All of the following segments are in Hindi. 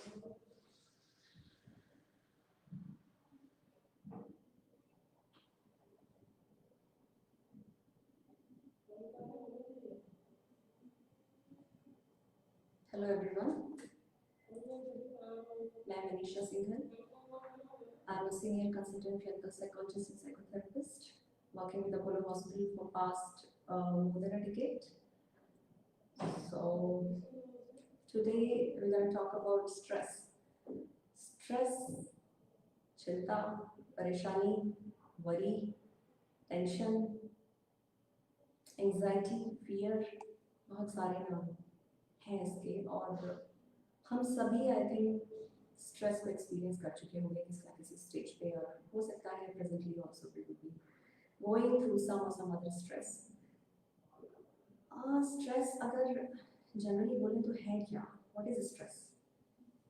Hello everyone, मैं Manisha Singhal. I'm a senior consultant clinical psychologist and psychotherapist working with Apollo Hospital for past more than a decade. So today we're going to talk about stress. Stress, चिंता, परेशानी, worry, tension, anxiety, fear, बहुत सारे नाम हैं इसके. और हम सभी आई थिंक स्ट्रेस को एक्सपीरियंस कर चुके होंगे किसी ना किसी स्टेज पे, और हो सकता है presently also we will be going through some other stress. Stress अगर जनरली बोलें तो है क्या? What is stress?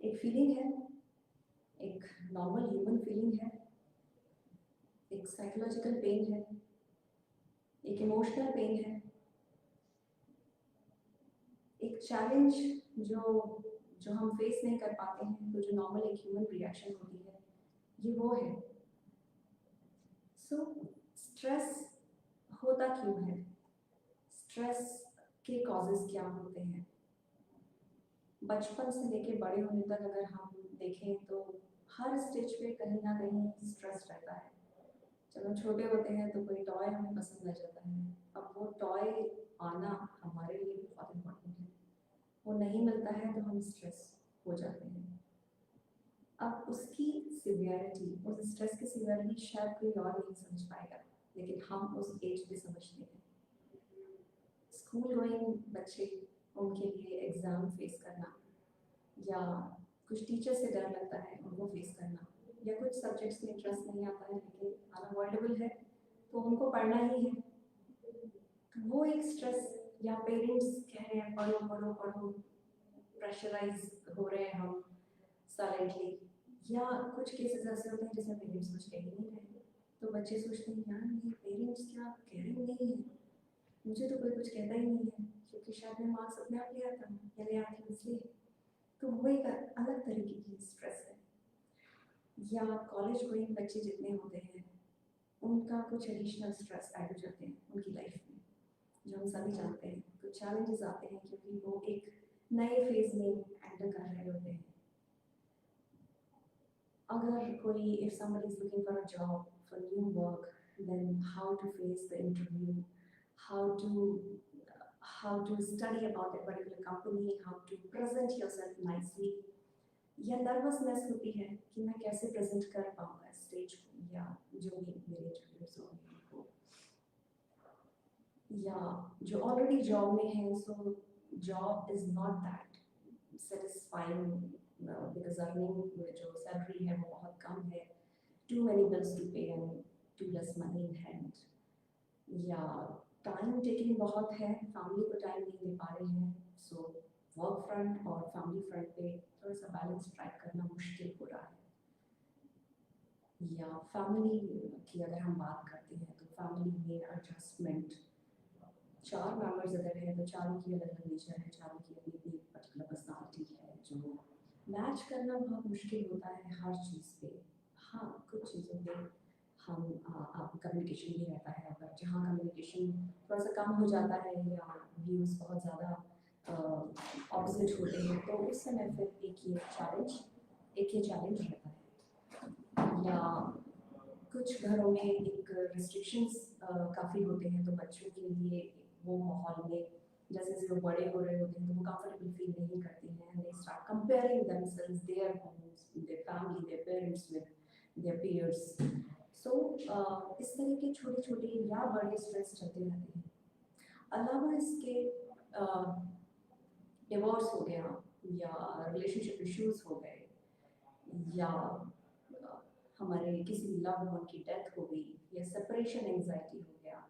एक फीलिंग है, एक नॉर्मल ह्यूमन फीलिंग है, एक साइकोलॉजिकल पेन है, एक इमोशनल पेन है, एक चैलेंज जो हम फेस नहीं कर पाते हैं, तो जो नॉर्मल एक ह्यूमन रिएक्शन होती है, ये वो है. सो स्ट्रेस होता क्यों है? स्ट्रेस के कॉजेज क्या होते हैं? बचपन से लेके बड़े होने तक अगर हम देखें तो हर स्टेज पे कहीं ना कहीं स्ट्रेस रहता है. जब हम छोटे होते हैं तो कोई टॉय हमें पसंद आ जाता है. अब वो टॉय आना हमारे लिए बहुत इम्पोर्टेंट है. वो नहीं मिलता है तो हम स्ट्रेस हो जाते हैं. अब उसकी सिवियरिटी, उस स्ट्रेस की सिवियरिटी शायद कोई और नहीं समझ पाएगा, लेकिन हम उस एज पे समझते हैं. स्कूल गोइंग बच्चे, उनके लिए एग्ज़ाम फेस करना, या कुछ टीचर से डर लगता है उनको फेस करना, या कुछ सब्जेक्ट्स में इंटरेस्ट नहीं आता है लेकिन अनअवॉइडेबल है तो उनको पढ़ना ही है, तो वो एक स्ट्रेस. या पेरेंट्स कह रहे हैं पढ़ो पढ़ो पढ़ो, प्रेशराइज हो रहे हैं हम साइलेंटली. या कुछ केसेस ऐसे होते हैं जिसमें पेरेंट्स कुछ कह ही नहीं रहे, तो बच्चे सोचते हैं यार ये पेरेंट्स क्या कह रहे नहीं है, मुझे तो कोई कुछ कहता ही नहीं है, क्योंकि शायद मैं मार्क्स अपने आप ले आता हूँ या ले आती हूँ इसलिए. तो वो एक अलग तरीके की स्ट्रेस है. या कॉलेज गोइंग बच्चे जितने होते हैं उनका कुछ एडिशनल स्ट्रेस ऐड हो जाते हैं उनकी लाइफ में, जो हम सभी जानते हैं. कुछ चैलेंजेस आते हैं क्योंकि वो एक नए फेज में एंटर कर रहे होते हैं. अगर कोई, if somebody is looking for a job, for new work, then how to face the interview, how to study about a particular company, how to present yourself nicely. या नर्वसनेस होती है कि मैं कैसे प्रेजेंट कर पाऊंगा स्टेज को, या जो भी मेरे इंटरव्यूज होंगे उनको. या जो ऑलरेडी जॉब में है, so job is not that satisfying because earning जो सैलरी है वो बहुत कम है, too many bills to pay and too less money in hand. या टाइम टेकिंग बहुत है, फैमिली को टाइम नहीं दे पा रहे हैं, सो वर्क फ्रंट और फैमिली फ्रंट पे थोड़ा सा बैलेंस स्ट्राइक करना मुश्किल हो रहा है. या फैमिली की अगर हम बात करते हैं तो फैमिली में एडजस्टमेंट, 4 मेंबर्स अगर हैं तो चारों की अलग अलग नेचर है, चारों की अपनी अपनी पर्टिकुलर पर्सनालिटी है, जो मैच करना बहुत मुश्किल होता है हर चीज़ पे. हाँ, कुछ चीज़ों पे हम कम्युनिकेशन भी रहता है, अगर जहाँ कम्युनिकेशन थोड़ा सा कम हो जाता है या व्यूज़ बहुत ज़्यादा ऑपोजिट होते हैं, तो उस समय फिर एक ये चैलेंज रहता है. या कुछ घरों में एक रिस्ट्रिक्शंस काफ़ी होते हैं, तो बच्चों के लिए वो माहौल में जैसे जैसे वो बड़े हो रहे होते हैं तो वो कंफर्टेबल फील नहीं करते हैं, and they start comparing themselves, their homes, their family, their parents with their peers. So इस तरह के छोटे छोटे या बड़े स्ट्रेस चलते रहते हैं. अलावा इसके डिवोर्स हो गया, या रिलेशनशिप इश्यूज हो गए, या हमारे किसी लव्ड वन की डेथ हो गई, या सेपरेशन एंजाइटी हो गया,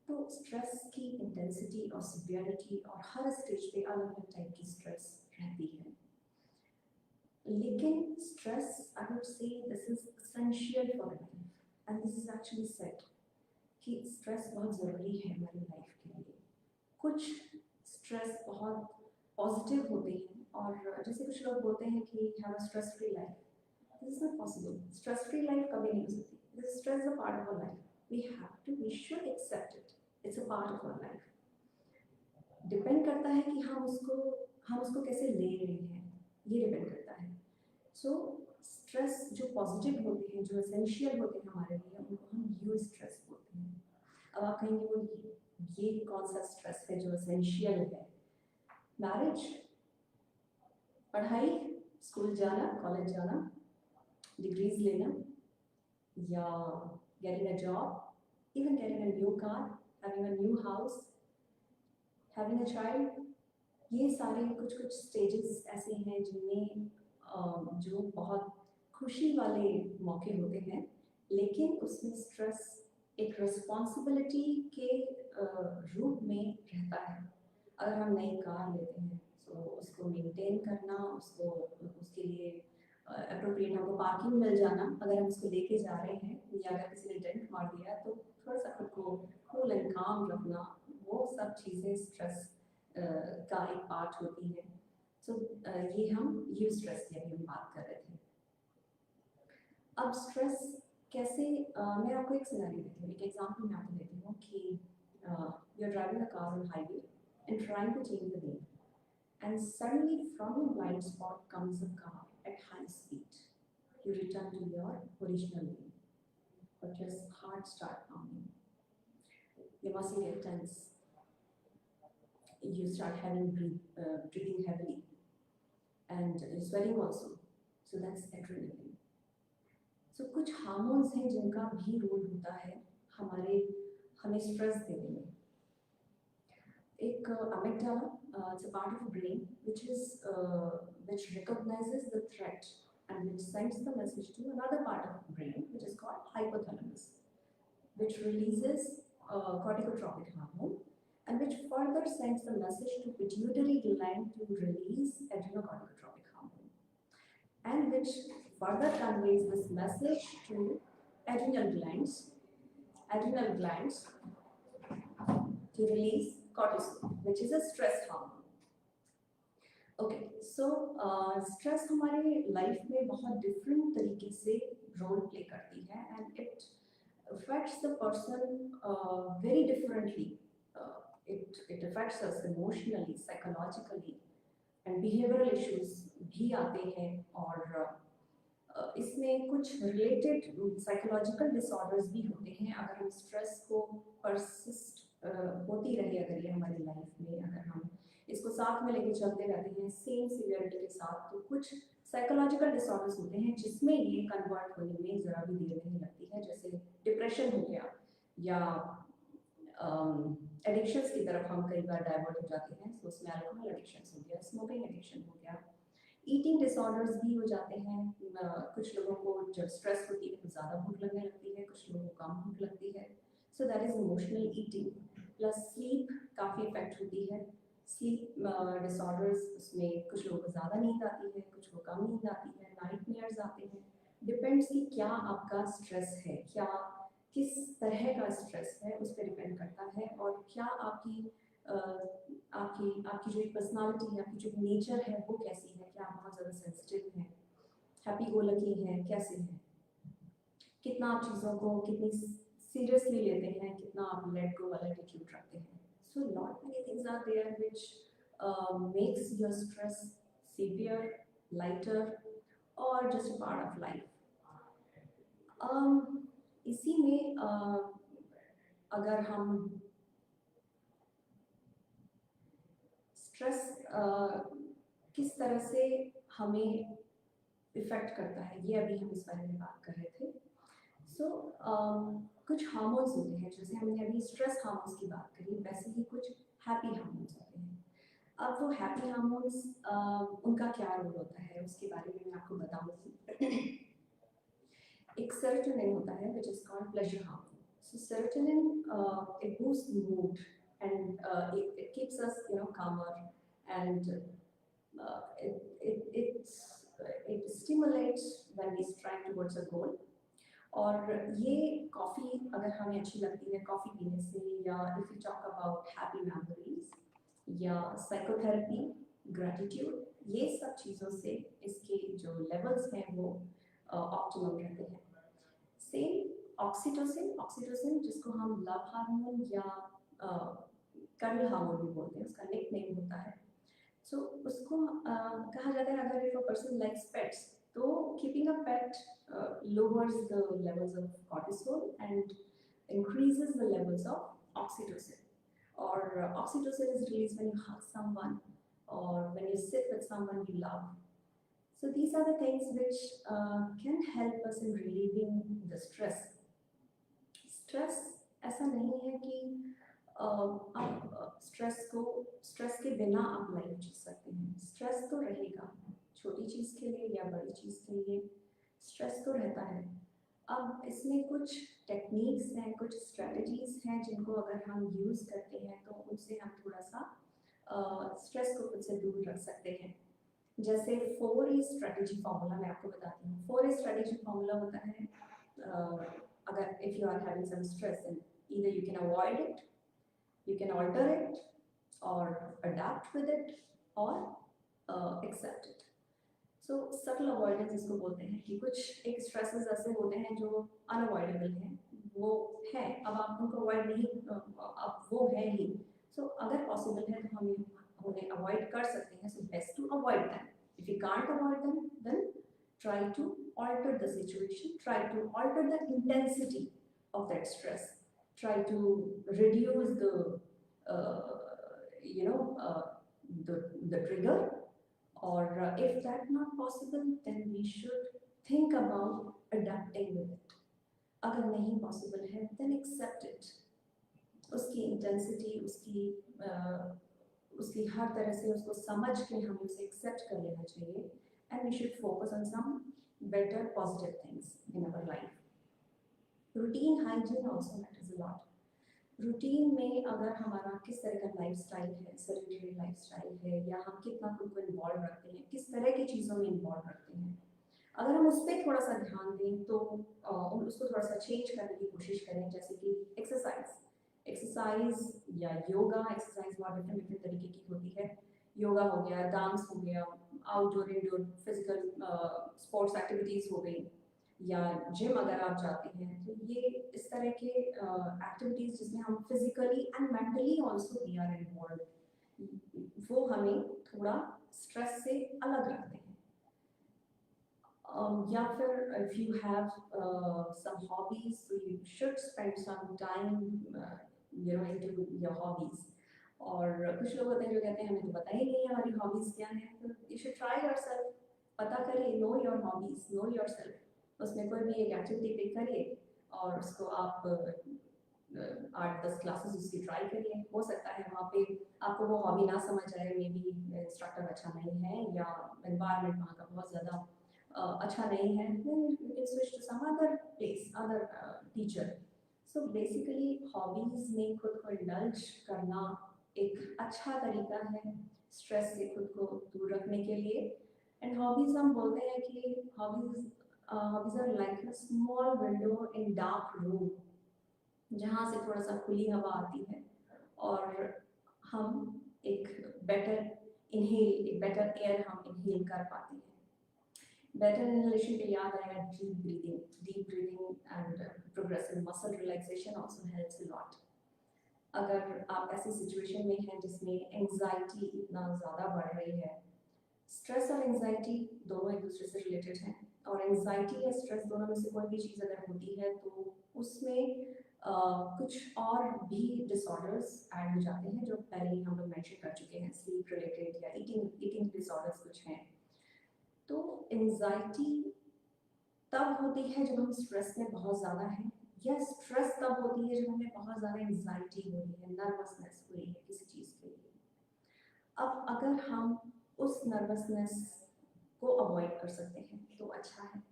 तो स्ट्रेस की इंटेंसिटी और सिवियरिटी और हर स्टेज पे अलग अलग टाइप की स्ट्रेस रहती है. लेकिन stress, I would say this is essential for life, and this is actually set कि स्ट्रेस बहुत ज़रूरी है हमारी लाइफ के लिए. कुछ स्ट्रेस बहुत पॉजिटिव होते हैं और जैसे कुछ लोग बोलते हैं कि have a stress free life, this is not possible. Stress free life कभी नहीं हो सकती। This stress is a part of our life, we should accept it, it's a part of our life. Depend करता है कि हम उसको कैसे ले रहे हैं, ये डिपेंड करता है। सो स्ट्रेस जो पॉजिटिव होते हैं, जो एसेंशियल होते हैं हमारे लिए, उनको हम यू स्ट्रेस बोलते हैं। अब आप कहेंगे वो ये कौन सा स्ट्रेस है जो एसेंशियल है? मैरिज, पढ़ाई, स्कूल जाना, कॉलेज जाना, डिग्रीज लेना, या getting a job, even getting a new car, having a new house, having a child. ये सारे कुछ कुछ स्टेजेस ऐसे हैं जिनमें जो बहुत खुशी वाले मौके होते हैं, लेकिन उसमें स्ट्रेस एक रिस्पॉन्सिबिलिटी के रूप में रहता है। अगर हम नई कार लेते हैं तो उसको मेंटेन करना, उसको उसके लिए अप्रोप्रिएट हमको पार्किंग मिल जाना, अगर हम उसको लेके जा रहे हैं, या अगर किसी ने डेंट मार दिया तो थोड़ा सा खुद को कूल एंड काम रखना, वो सब चीज़ें स्ट्रेस का एक पार्ट होती है। सो ये हम यू स्ट्रेस की अभी हम बात कर रहे थे। अब स्ट्रेस कैसे, मैं आपको एक सिनेरियो देती हूँ, एक एग्जांपल मैं आपको देती हूँ कि you are driving a car on highway and trying to change the lane, and suddenly from a blind spot comes a car at high speed. You return to your original lane, but your heart starts pounding. Your muscles get tense. You start having breathing heavily, and you're sweating also. So that's adrenaline. So कुछ हार्मोन्स हैं जिनका भी रोल होता है हमें स्ट्रेस देने में। एक amygdala, it's a part of the brain which recognizes the threat and which sends the message to another part of the brain, which is called hypothalamus, which releases corticotropic hormone, and which further sends the message to pituitary gland to release adrenocorticotropic hormone, and which further conveys this message to adrenal glands to release cortisol, which is a stress hormone. Okay, so stress हमारे लाइफ में बहुत डिफरेंट तरीके से रोल प्ले करती है, and it affects the person very differently. It affects us emotionally, psychologically, and behavioral issues भी आते हैं, और इसमें कुछ related psychological disorders भी होते हैं। अगर हम स्ट्रेस को persist होती रहे, अगर ये हमारी लाइफ में, अगर हम इसको साथ में लेके चलते रहते हैं सेम सीवियरिटी के साथ, तो कुछ साइकोलॉजिकल डिसऑर्डर्स होते हैं जिसमें ये कन्वर्ट होने में ज़रा भी देर नहीं लगती है, जैसे डिप्रेशन हो गया, या एडिक्शंस की तरफ हम कई बार डाइवर्ट हो जाते हैं। तो उसमें अल्कोहल एडिक्शन हो गया, स्मोकिंग एडिक्शन हो गया, ईटिंग डिसऑर्डर्स भी हो जाते हैं। कुछ लोगों को जब स्ट्रेस होती है तो ज़्यादा भूख लगने लगती है, कुछ लोगों को कम भूख लगती है। So that is emotional eating. Plus sleep काफ़ी इफेक्ट होती है। स्लीप डिसऑर्डर्स, उसमें कुछ लोगों को ज़्यादा नींद आती है, कुछ को कम नींद आती है, नाइटमेयर्स आते हैं। डिपेंड्स कि क्या आपका स्ट्रेस है, क्या किस तरह का स्ट्रेस है, उस पर डिपेंड करता है, और क्या आपकी आपकी जो पर्सनालिटी है, आपकी जो नेचर है वो कैसी है, क्या आप बहुत ज़्यादा सेंसिटिव हैं, हैप्पी गो लकी हैं, कैसे हैं, कितना आप चीज़ों को कितनी सीरियसली लेते हैं, कितना आप लेट गो वाला एटीट्यूड रखते हैं। So lot many things are there which makes your stress severe, lighter, or just a part of life. इसी में अगर हम स्ट्रेस किस तरह से हमें इफ़ेक्ट करता है, ये अभी हम इस बारे में बात कर रहे थे। सो कुछ हार्मोन्स होते हैं, जैसे हमने अभी स्ट्रेस हार्मोन्स की बात करी, वैसे ही कुछ हैप्पी हार्मोन्स होते हैं। अब वो हैप्पी हार्मोन्स उनका क्या रोल होता है, उसके बारे में मैं आपको बताऊंगी। एक सेरोटोनिन होता है which is called pleasure hormone. So serotonin it boosts mood, and it keeps us calmer, and it stimulates when we strive towards a goal. और ये कॉफ़ी अगर हमें अच्छी लगती है कॉफ़ी पीने से, या if you talk about happy memories, या साइकोथेरेपी, ग्रैटिट्यूड, ये सब चीज़ों से इसके जो लेवल्स हैं वो ऑप्टिमम रहते हैं। सेम ऑक्सीटोसिन, ऑक्सीटोसिन जिसको हम लव हार्मोन या कर्ल हार्मोन भी बोलते हैं, उसका निक नेम होता है। सो उसको कहा जाता है अगर if a person likes pets, तो keeping a pet lowers the levels of cortisol and increases the levels of oxytocin. Or oxytocin is released when you hug someone or when you sit with someone you love. So these are the things which can help us in relieving the stress. Stress ऐसा नहीं है कि आप स्ट्रेस के बिना आप लाइफ जी सकते हैं। स्ट्रेस तो रहेगा, छोटी चीज़ के लिए या बड़ी चीज़ के लिए स्ट्रेस तो रहता है। अब इसमें कुछ टेक्निक्स हैं, कुछ स्ट्रेटजीज हैं जिनको अगर हम यूज़ करते हैं तो उनसे हम थोड़ा सा स्ट्रेस को खुद से दूर रख सकते हैं। जैसे 4E स्ट्रेटजी फार्मूला मैं आपको बताती हूँ। 4E स्ट्रेटजी फार्मूला होता है अगर if you are having some stress and either you can avoid it, you can alter it or adapt with it or accept it. So subtle avoidance इसको बोलते हैं कि कुछ एक स्ट्रेसेस ऐसे होते हैं जो अनअवॉइडेबल हैं, वो हैं, अब आप उनको अवॉइड नहीं, अब वो है ही। सो अगर पॉसिबल है तो हम उन्हें अवॉइड कर सकते हैं। So best to avoid them. If you can't avoid them then try to alter the situation, try to alter the intensity of that stress, try to reduce the you know the trigger, or if that's not possible then we should think about adapting with it. अगर नहीं possible है then accept it, उसकी intensity, उसकी हर तरह से उसको समझ के हमें उसे एक्सेप्ट कर लेना चाहिए, and we should focus on some better positive things in our life. Routine hygiene also matters a lot. Routine में अगर हमारा किस तरह का लाइफस्टाइल है, सेडेंटरी लाइफस्टाइल है, या हम कितना खुद को इन्वॉल्व रखते हैं, किस तरह की चीज़ों में इन्वॉल्व रखते हैं, अगर हम उस पर थोड़ा सा ध्यान दें तो उसको थोड़ा सा चेंज करने की कोशिश करें। जैसे कि एक्सरसाइज या योगा। एक्सरसाइज बहुत डिफरेंट डिफरेंट तरीके की होती है। योगा हो गया, डांस हो गया, outdoor indoor physical sports activities हो गई, या जिम अगर आप जाते हैं, तो ये इस तरह के एक्टिविटीज़ जिसमें हम physically and mentally also we are involve, वो हमें थोड़ा स्ट्रेस से अलग रखते हैं। या फिर if you have some hobbies, so you should spend some time into your hobbies. और कुछ लोग होते हैं जो कहते हैं हमें तो पता ही नहीं है हमारी हॉबीज़ क्या हैं, तो you should try yourself, पता करिए, know your hobbies, know yourself। उसमें कोई भी एक एक्टिविटी पिक करिए और उसको आप 8-10 क्लासेस उसकी ट्राई करिए। हो सकता है वहाँ पे आपको वो हॉबी ना समझ आए, मे बी इंस्ट्रक्टर अच्छा नहीं है या एनवायरनमेंट वहाँ का बहुत ज़्यादा अच्छा नहीं है, then you can switch to some other place, other teacher. So basically hobbies में खुद को indulge करना एक अच्छा तरीका है स्ट्रेस से खुद को दूर रखने के लिए। एंड हॉबीज हम बोलते हैं कि hobbies are like a small window in dark room, जहाँ से थोड़ा सा खुली हवा आती है और हम एक बेटर एयर हम इनहेल कर पाते हैं। बेटर इनहेलेशन पे याद आएगा deep breathing and progressive muscle relaxation also helps a lot. अगर आप ऐसी सिचुएशन में हैं जिसमें एंजाइटी इतना ज़्यादा बढ़ रही है, स्ट्रेस और एंजाइटी दोनों एक दूसरे से रिलेटेड हैं, और एंजाइटी या स्ट्रेस दोनों में से कोई भी चीज़ अगर होती है तो उसमें कुछ और भी डिसऑर्डर्स ऐड हो जाते हैं जो पहले ही हम लोग मेंशन कर चुके हैं, स्लीप रिलेटेड या ईटिंग डिसऑर्डर्स कुछ हैं। तो एंजाइटी तब होती है जब हम स्ट्रेस में बहुत ज़्यादा हैं, या स्ट्रेस तब होती है जब हमें बहुत ज़्यादा एंजाइटी हो रही है, नर्वसनेस हो रही है किसी चीज़ के लिए। अब अगर हम उस नर्वसनेस को अवॉइड कर सकते हैं तो अच्छा है,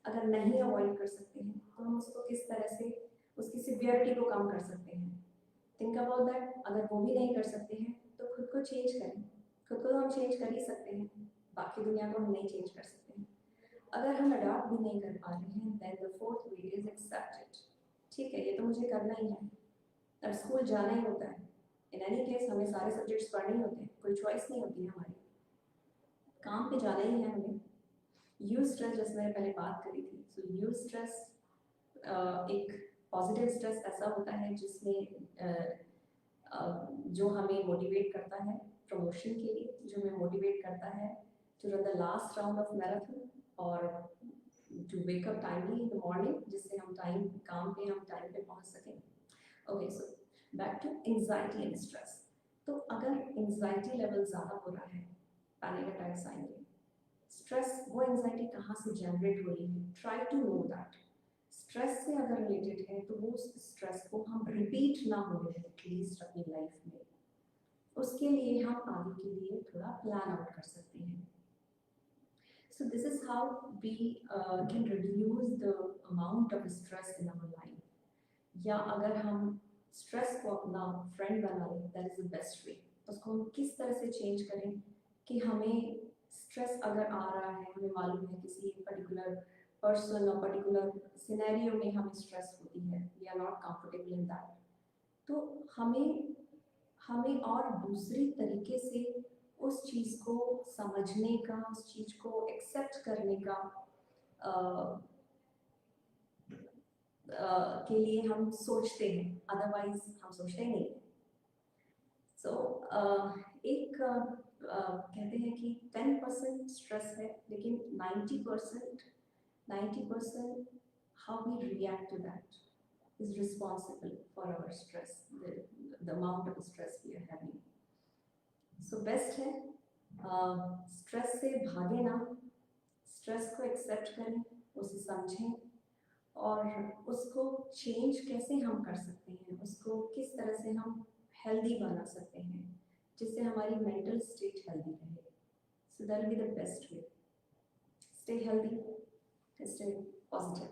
अगर नहीं अवॉइड कर सकते हैं तो हम उसको किस तरह से उसकी सिवियरिटी को कम कर सकते हैं, थिंक अबाउट दैट। अगर वो भी नहीं कर सकते हैं तो खुद को चेंज करें। खुद को तो हम चेंज कर ही सकते हैं, बाकी दुनिया को हम नहीं चेंज कर सकते हैं। अगर हम अडॉप्ट भी नहीं कर पा रहे हैं then the fourth way is accept it. ठीक है, ये तो मुझे करना ही है, अब स्कूल जाना ही होता है, इन एनी केस हमें सारे सब्जेक्ट्स पढ़ने ही होते हैं, कोई चॉइस नहीं होती है हमारी। काम पे जाना ही है हमें। यूज स्ट्रेस, जैसे मैंने पहले बात करी थी, सो यूज स्ट्रेस एक पॉजिटिव स्ट्रेस ऐसा होता है जिसमें जो हमें मोटिवेट करता है प्रमोशन के लिए, जो हमें मोटिवेट करता है to run the last round of marathon और to wake up timely in the morning, जिससे हम काम पे हम टाइम पे पहुंच सकें। Okay, so back to anxiety and stress. तो अगर एंजाइटी लेवल ज़्यादा हो रहा है, पैनिक अटैक्स आएंगे। स्ट्रेस, वो एंजाइटी कहाँ से जनरेट हो रही है, try to know that. Stress से अगर रिलेटेड है तो वो स्ट्रेस को हम रिपीट ना होने दें एटलीस्ट अपनी लाइफ में। उसके लिए हम आगे के लिए थोड़ा प्लान आउट कर सकते हैं। So this is how we can reduce the amount of stress in our life. या अगर हम स्ट्रेस को अपना फ्रेंड बना लें, that is the best way. उसको हम किस तरह से चेंज करें कि हमें स्ट्रेस अगर आ रहा है, हमें मालूम है किसी पर्टिकुलर पर्सन और पर्टिकुलर सिनेरियो में हमें स्ट्रेस होती है, we are not comfortable in that, तो हमें हमें और दूसरी तरीके से उस चीज़ को समझने का, उस चीज़ को एक्सेप्ट करने का के लिए हम सोचते हैं, अदरवाइज हम सोचते ही नहीं। सो एक कहते हैं कि 10% स्ट्रेस है, लेकिन 90% how we react to that is responsible for our stress, the amount of stress we are having. So best है स्ट्रेस से भागे ना, स्ट्रेस को एक्सेप्ट करें, उसे समझें और उसको चेंज कैसे हम कर सकते हैं, उसको किस तरह से हम हेल्दी बना सकते हैं जिससे हमारी मेंटल स्टेट हेल्दी रहे। So that will be the best way. Stay healthy, stay positive.